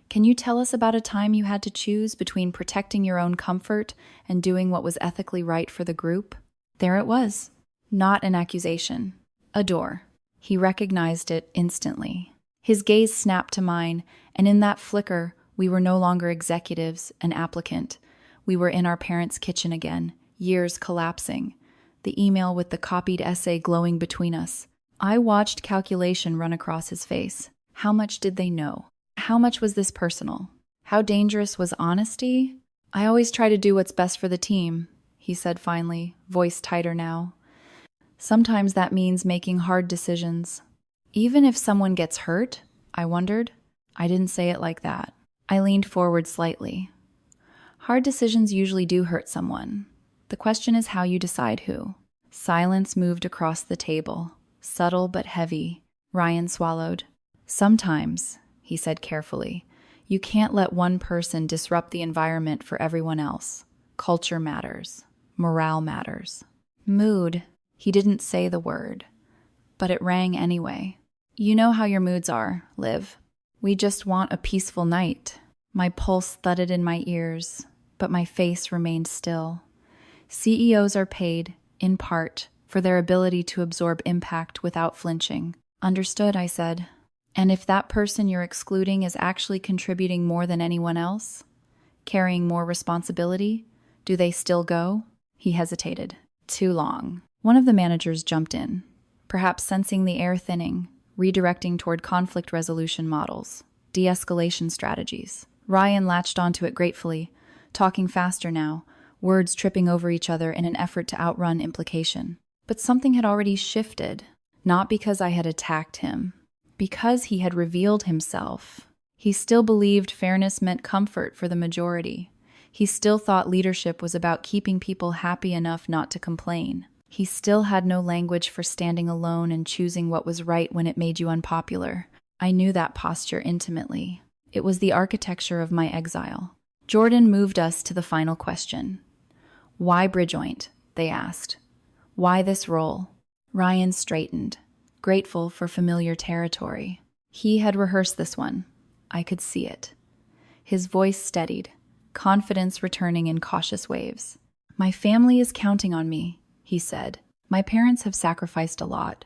"can you tell us about a time you had to choose between protecting your own comfort and doing what was ethically right for the group?" There it was. Not an accusation. A door. He recognized it instantly. His gaze snapped to mine, and in that flicker, we were no longer executives, an applicant. We were in our parents' kitchen again, years collapsing. The email with the copied essay glowing between us. I watched calculation run across his face. How much did they know? How much was this personal? How dangerous was honesty? "I always try to do what's best for the team," he said finally, voice tighter now. Sometimes that means making hard decisions. Even if someone gets hurt, I wondered. I didn't say it like that. I leaned forward slightly. Hard decisions usually do hurt someone. The question is how you decide who. Silence moved across the table, subtle but heavy. Ryan swallowed. Sometimes, he said carefully, you can't let one person disrupt the environment for everyone else. Culture matters. Morale matters. Mood. He didn't say the word, but it rang anyway. You know how your moods are, Liv. We just want a peaceful night. My pulse thudded in my ears, but my face remained still. CEOs are paid, in part, for their ability to absorb impact without flinching. Understood, I said. And if that person you're excluding is actually contributing more than anyone else, carrying more responsibility, do they still go? He hesitated. Too long. One of the managers jumped in, perhaps sensing the air thinning, redirecting toward conflict resolution models, de-escalation strategies. Ryan latched onto it gratefully, talking faster now, words tripping over each other in an effort to outrun implication. But something had already shifted, not because I had attacked him, because he had revealed himself. He still believed fairness meant comfort for the majority. He still thought leadership was about keeping people happy enough not to complain. He still had no language for standing alone and choosing what was right when it made you unpopular. I knew that posture intimately. It was the architecture of my exile. Jordan moved us to the final question. Why Bridgeoint? They asked. Why this role? Ryan straightened, grateful for familiar territory. He had rehearsed this one. I could see it. His voice steadied, confidence returning in cautious waves. My family is counting on me, he said. My parents have sacrificed a lot.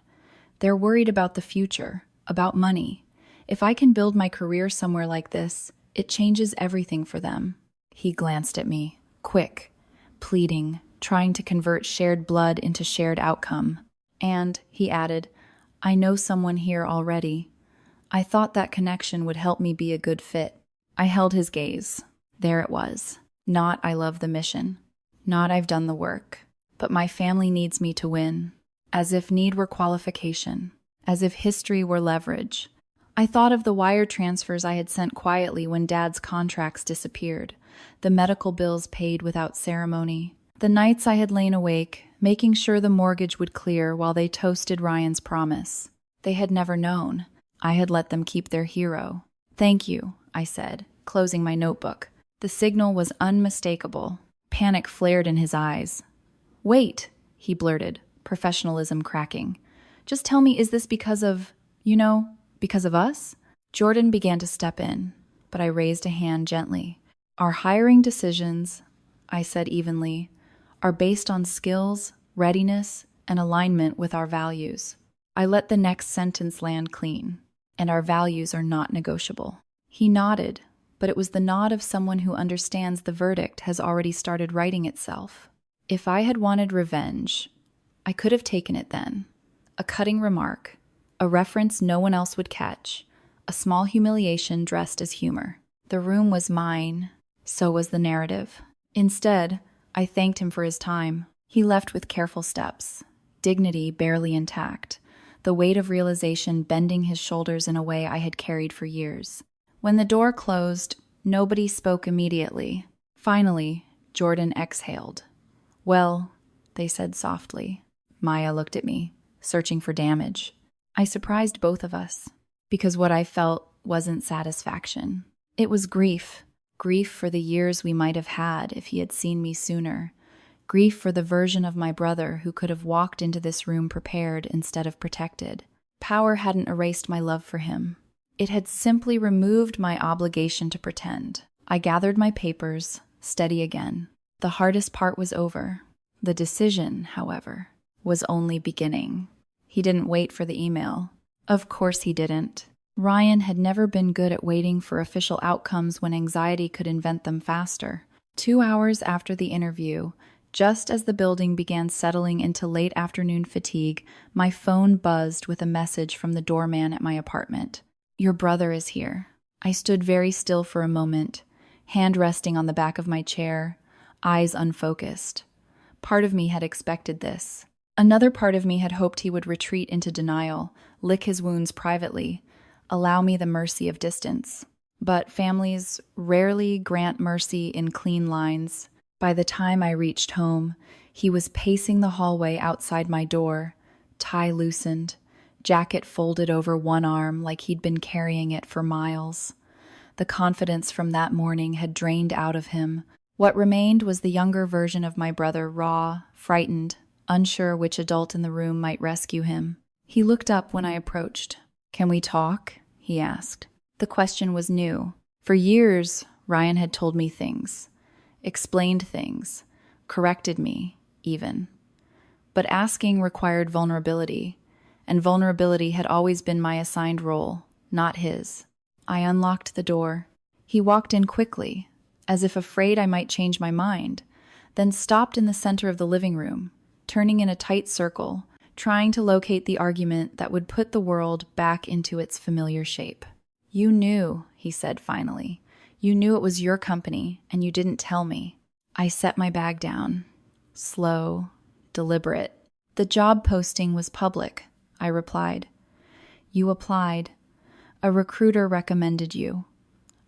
They're worried about the future, about money. If I can build my career somewhere like this, it changes everything for them. He glanced at me, quick, pleading, trying to convert shared blood into shared outcome. And, he added, I know someone here already. I thought that connection would help me be a good fit. I held his gaze. There it was. Not I love the mission. Not I've done the work. But my family needs me to win. As if need were qualification. As if history were leverage. I thought of the wire transfers I had sent quietly when Dad's contracts disappeared. The medical bills paid without ceremony. The nights I had lain awake, making sure the mortgage would clear while they toasted Ryan's promise. They had never known. I had let them keep their hero. Thank you, I said, closing my notebook. The signal was unmistakable. Panic flared in his eyes. Wait, he blurted, professionalism cracking. Just tell me, is this because of, because of us? Jordan began to step in, but I raised a hand gently. Our hiring decisions, I said evenly, are based on skills, readiness, and alignment with our values. I let the next sentence land clean, and our values are not negotiable. He nodded, but it was the nod of someone who understands the verdict has already started writing itself. If I had wanted revenge, I could have taken it then. A cutting remark, a reference no one else would catch, a small humiliation dressed as humor. The room was mine, so was the narrative. Instead, I thanked him for his time. He left with careful steps, dignity barely intact, the weight of realization bending his shoulders in a way I had carried for years. When the door closed, nobody spoke immediately. Finally, Jordan exhaled. Well, they said softly. Maya looked at me, searching for damage. I surprised both of us, because what I felt wasn't satisfaction. It was grief. Grief for the years we might have had if he had seen me sooner. Grief for the version of my brother who could have walked into this room prepared instead of protected. Power hadn't erased my love for him. It had simply removed my obligation to pretend. I gathered my papers, steady again. The hardest part was over. The decision, however, was only beginning. He didn't wait for the email. Of course he didn't. Ryan had never been good at waiting for official outcomes when anxiety could invent them faster. 2 hours after the interview, just as the building began settling into late afternoon fatigue, my phone buzzed with a message from the doorman at my apartment. Your brother is here. I stood very still for a moment, hand resting on the back of my chair, eyes unfocused. Part of me had expected this. Another part of me had hoped he would retreat into denial, lick his wounds privately, allow me the mercy of distance. But families rarely grant mercy in clean lines. By the time I reached home, he was pacing the hallway outside my door, tie loosened, jacket folded over one arm like he'd been carrying it for miles. The confidence from that morning had drained out of him. What remained was the younger version of my brother, raw, frightened, unsure which adult in the room might rescue him. He looked up when I approached. "Can we talk?" he asked. The question was new. For years, Ryan had told me things, explained things, corrected me, even. But asking required vulnerability, and vulnerability had always been my assigned role, not his. I unlocked the door. He walked in quickly, as if afraid I might change my mind, then stopped in the center of the living room, turning in a tight circle, trying to locate the argument that would put the world back into its familiar shape. "You knew," he said finally. "You knew it was your company, and you didn't tell me." I set my bag down. Slow, deliberate. "The job posting was public," I replied. "You applied. A recruiter recommended you.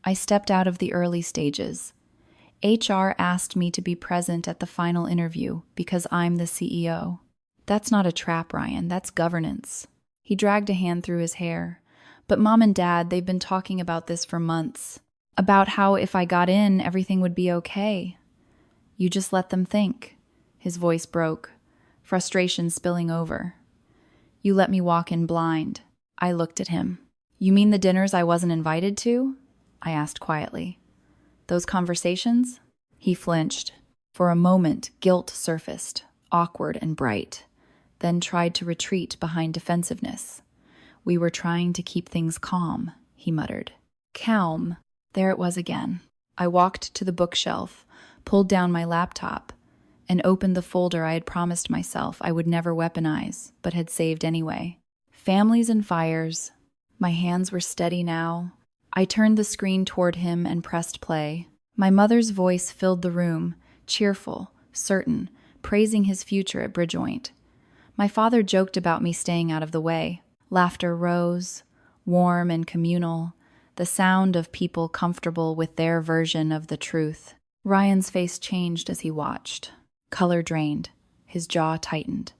I stepped out of the early stages. HR asked me to be present at the final interview because I'm the CEO. That's not a trap, Ryan. That's governance." He dragged a hand through his hair. "But Mom and Dad, they've been talking about this for months. About how if I got in, everything would be okay." "You just let them think." His voice broke, frustration spilling over. "You let me walk in blind." I looked at him. "You mean the dinners I wasn't invited to?" I asked quietly. "Those conversations?" He flinched. For a moment, guilt surfaced, awkward and bright, then tried to retreat behind defensiveness. "We were trying to keep things calm," he muttered. Calm. There it was again. I walked to the bookshelf, pulled down my laptop, and opened the folder I had promised myself I would never weaponize, but had saved anyway. Families and Fires. My hands were steady now. I turned the screen toward him and pressed play. My mother's voice filled the room, cheerful, certain, praising his future at Bridgepoint. My father joked about me staying out of the way. Laughter rose, warm and communal, the sound of people comfortable with their version of the truth. Ryan's face changed as he watched. Color drained. His jaw tightened.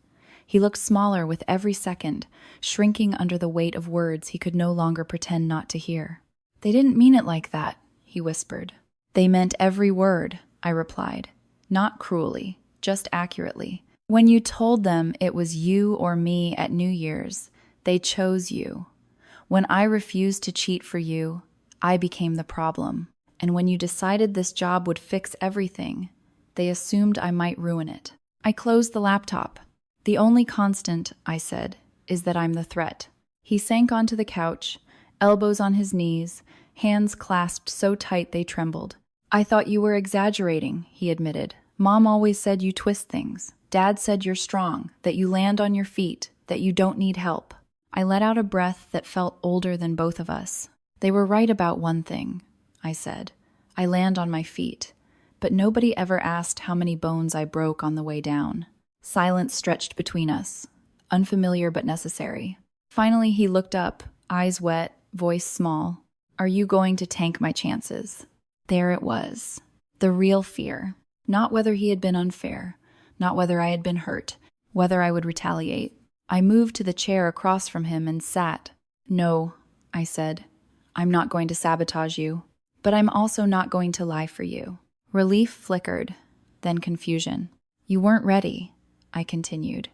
He looked smaller with every second, shrinking under the weight of words he could no longer pretend not to hear. "They didn't mean it like that," he whispered. "They meant every word," I replied. "Not cruelly, just accurately. When you told them it was you or me at New Year's, they chose you. When I refused to cheat for you, I became the problem. And when you decided this job would fix everything, they assumed I might ruin it." I closed the laptop. "The only constant," I said, "is that I'm the threat." He sank onto the couch, elbows on his knees, hands clasped so tight they trembled. "I thought you were exaggerating," he admitted. "Mom always said you twist things. Dad said you're strong, that you land on your feet, that you don't need help." I let out a breath that felt older than both of us. "They were right about one thing," I said. "I land on my feet. But nobody ever asked how many bones I broke on the way down." Silence stretched between us, unfamiliar but necessary. Finally, he looked up, eyes wet, voice small. "Are you going to tank my chances?" There it was. The real fear. Not whether he had been unfair, not whether I had been hurt, whether I would retaliate. I moved to the chair across from him and sat. "No," I said. "I'm not going to sabotage you, but I'm also not going to lie for you." Relief flickered, then confusion. "You weren't ready," I continued.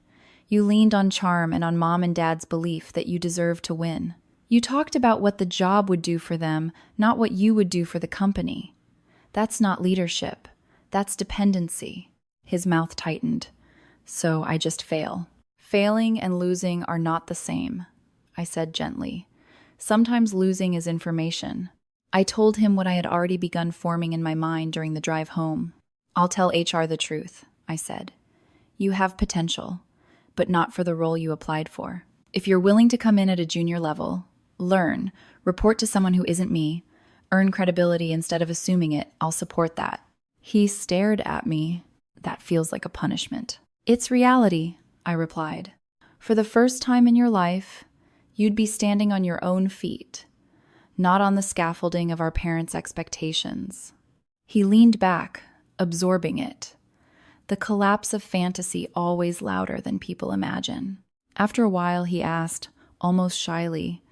"You leaned on charm and on Mom and Dad's belief that you deserved to win. You talked about what the job would do for them, not what you would do for the company. That's not leadership. That's dependency." His mouth tightened. "So I just fail." "Failing and losing are not the same," I said gently. "Sometimes losing is information." I told him what I had already begun forming in my mind during the drive home. "I'll tell HR the truth," I said. "You have potential, but not for the role you applied for. If you're willing to come in at a junior level, learn, report to someone who isn't me, earn credibility instead of assuming it, I'll support that." He stared at me. "That feels like a punishment." "It's reality," I replied. For the first time in your life, you'd be standing on your own feet, not on the scaffolding of our parents' expectations. He leaned back, absorbing it. The collapse of fantasy always louder than people imagine. After a while, he asked, almost shyly,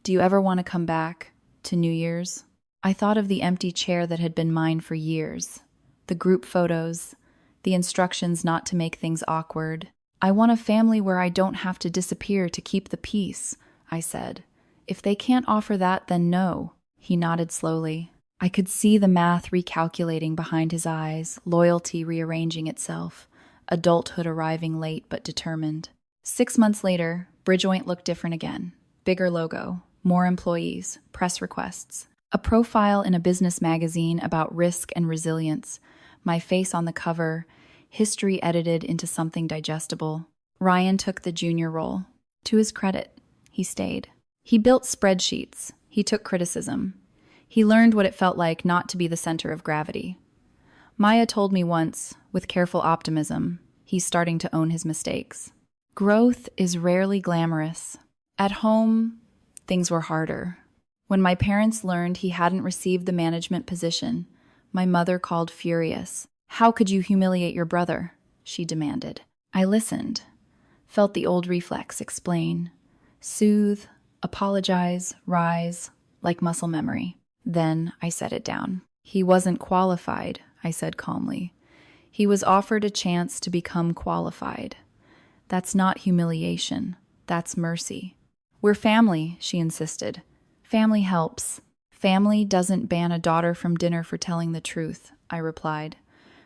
"Do you ever want to come back to New Year's?" I thought of the empty chair that had been mine for years, the group photos, the instructions not to make things awkward. "I want a family where I don't have to disappear to keep the peace," I said. "If they can't offer that, then no." He nodded slowly. I could see the math recalculating behind his eyes, loyalty rearranging itself, adulthood arriving late but determined. 6 months later, Bridgepoint looked different again. Bigger logo, more employees, press requests, a profile in a business magazine about risk and resilience, my face on the cover, history edited into something digestible. Ryan took the junior role. To his credit, he stayed. He built spreadsheets. He took criticism. He learned what it felt like not to be the center of gravity. Maya told me once, with careful optimism, he's starting to own his mistakes. Growth is rarely glamorous. At home, things were harder. When my parents learned he hadn't received the management position, my mother called furious. "How could you humiliate your brother?" she demanded. I listened, felt the old reflex explain, soothe, apologize, rise, like muscle memory. Then I set it down. "He wasn't qualified," I said calmly. "He was offered a chance to become qualified. That's not humiliation. That's mercy." "We're family," she insisted. "Family helps." "Family doesn't ban a daughter from dinner for telling the truth," I replied.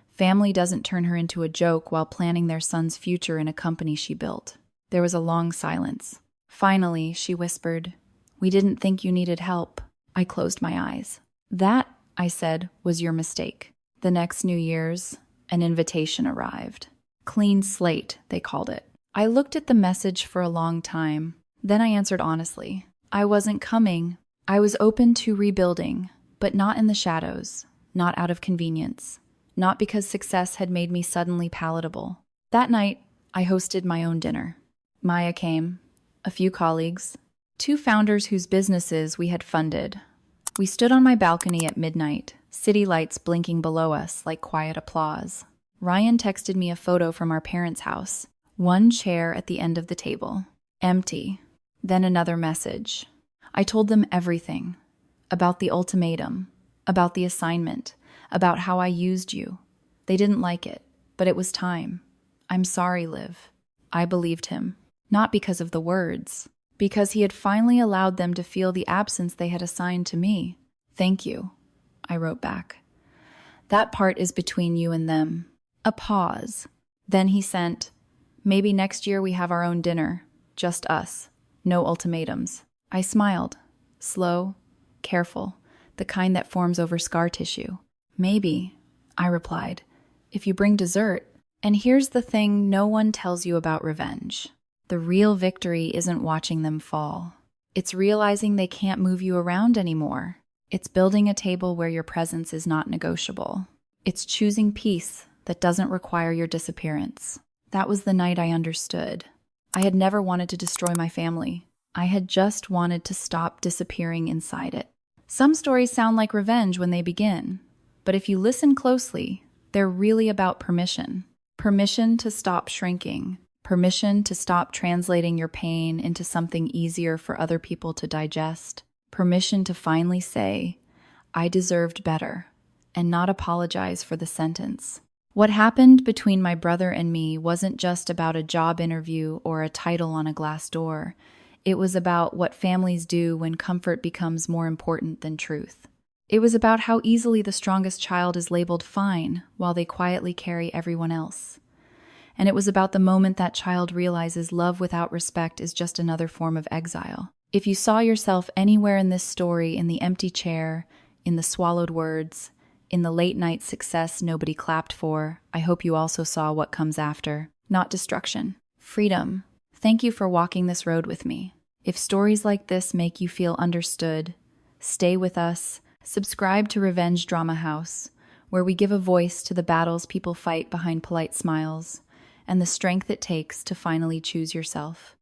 "Family doesn't turn her into a joke while planning their son's future in a company she built." There was a long silence. Finally, she whispered, "We didn't think you needed help." I closed my eyes. "That," I said, "was your mistake." The next New Year's, an invitation arrived. Clean slate, they called it. I looked at the message for a long time. Then I answered honestly. I wasn't coming. I was open to rebuilding, but not in the shadows, not out of convenience, not because success had made me suddenly palatable. That night, I hosted my own dinner. Maya came, a few colleagues, 2 founders whose businesses we had funded. We stood on my balcony at midnight, city lights blinking below us like quiet applause. Ryan texted me a photo from our parents' house, one chair at the end of the table, empty. Then another message. I told them everything, about the ultimatum, about the assignment, about how I used you. They didn't like it, but it was time. "I'm sorry, Liv." I believed him, not because of the words, because he had finally allowed them to feel the absence they had assigned to me. "Thank you," I wrote back. "That part is between you and them." A pause. Then he sent, "Maybe next year we have our own dinner, just us, no ultimatums." I smiled, slow, careful, the kind that forms over scar tissue. "Maybe," I replied, "if you bring dessert." And here's the thing no one tells you about revenge. The real victory isn't watching them fall. It's realizing they can't move you around anymore. It's building a table where your presence is not negotiable. It's choosing peace that doesn't require your disappearance. That was the night I understood. I had never wanted to destroy my family. I had just wanted to stop disappearing inside it. Some stories sound like revenge when they begin, but if you listen closely, they're really about permission. Permission to stop shrinking. Permission to stop translating your pain into something easier for other people to digest. Permission to finally say, "I deserved better," and not apologize for the sentence. What happened between my brother and me wasn't just about a job interview or a title on a glass door. It was about what families do when comfort becomes more important than truth. It was about how easily the strongest child is labeled fine while they quietly carry everyone else. And it was about the moment that child realizes love without respect is just another form of exile. If you saw yourself anywhere in this story, in the empty chair, in the swallowed words, in the late-night success nobody clapped for, I hope you also saw what comes after. Not destruction. Freedom. Thank you for walking this road with me. If stories like this make you feel understood, stay with us. Subscribe to Revenge Drama House, where we give a voice to the battles people fight behind polite smiles. and the strength it takes to finally choose yourself.